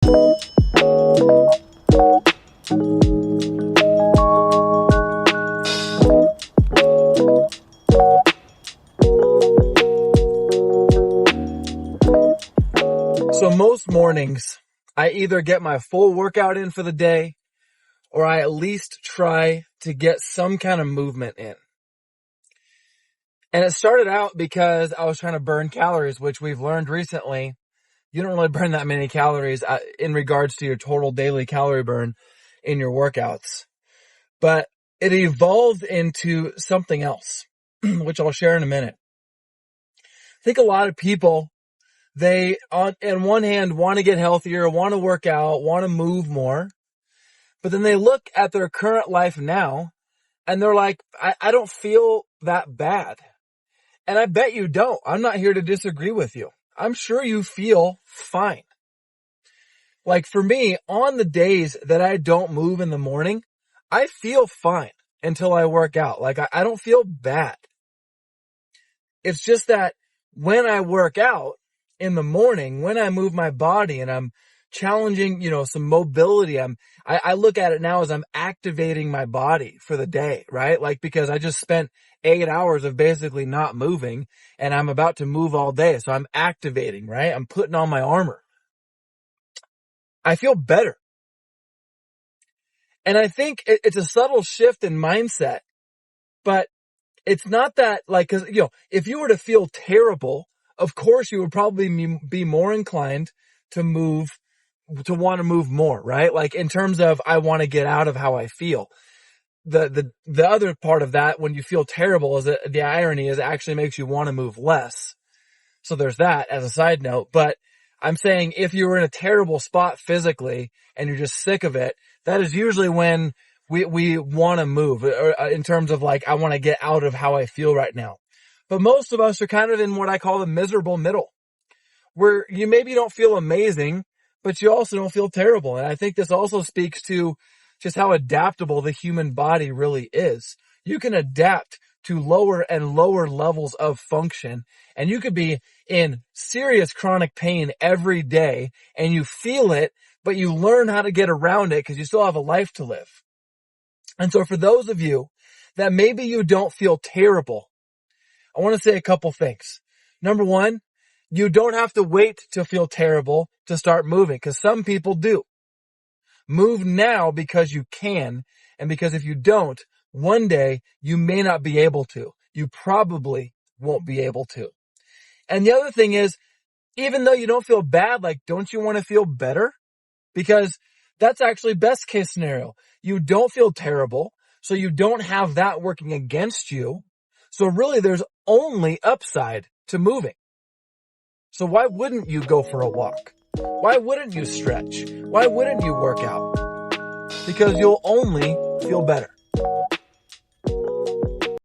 So most mornings, I either get my full workout in for the day, or I at least try to get some kind of movement in. And it started out because I was trying to burn calories, which we've learned recently, you don't really burn that many calories in regards to your total daily calorie burn in your workouts. But it evolved into something else, which I'll share in a minute. I think a lot of people, they, on one hand, want to get healthier, want to work out, want to move more. But then they look at their current life now and they're like, I don't feel that bad. And I bet you don't. I'm not here to disagree with you. I'm sure you feel fine. Like for me, on the days that I don't move in the morning, I feel fine until I work out. Like I don't feel bad. It's just that when I work out in the morning, when I move my body and I'm challenging, some mobility, I look at it now as I'm activating my body for the day, right? Like because I just spent 8 hours of basically not moving and I'm about to move all day. So I'm activating, right? I'm putting on my armor. I feel better. And I think it's a subtle shift in mindset, but it's not that cause if you were to feel terrible, of course you would probably be more inclined to want to move more, right? Like in terms of, I want to get out of how I feel. The other part of that, when you feel terrible, is that the irony is it actually makes you want to move less. So there's that as a side note. But I'm saying if you were in a terrible spot physically and you're just sick of it, that is usually when we want to move, or in terms of I want to get out of how I feel right now. But most of us are kind of in what I call the miserable middle, where you maybe don't feel amazing, but you also don't feel terrible. And I think this also speaks to just how adaptable the human body really is. You can adapt to lower and lower levels of function, and you could be in serious chronic pain every day and you feel it, but you learn how to get around it because you still have a life to live. And so for those of you that maybe you don't feel terrible, I want to say a couple things. Number one, you don't have to wait to feel terrible to start moving, because some people do. Move now because you can, and because if you don't, one day you may not be able to. You probably won't be able to. And the other thing is, even though you don't feel bad, don't you want to feel better? Because that's actually best case scenario. You don't feel terrible, so you don't have that working against you. So really there's only upside to moving. So why wouldn't you go for a walk? Why wouldn't you stretch? Why wouldn't you work out? Because you'll only feel better.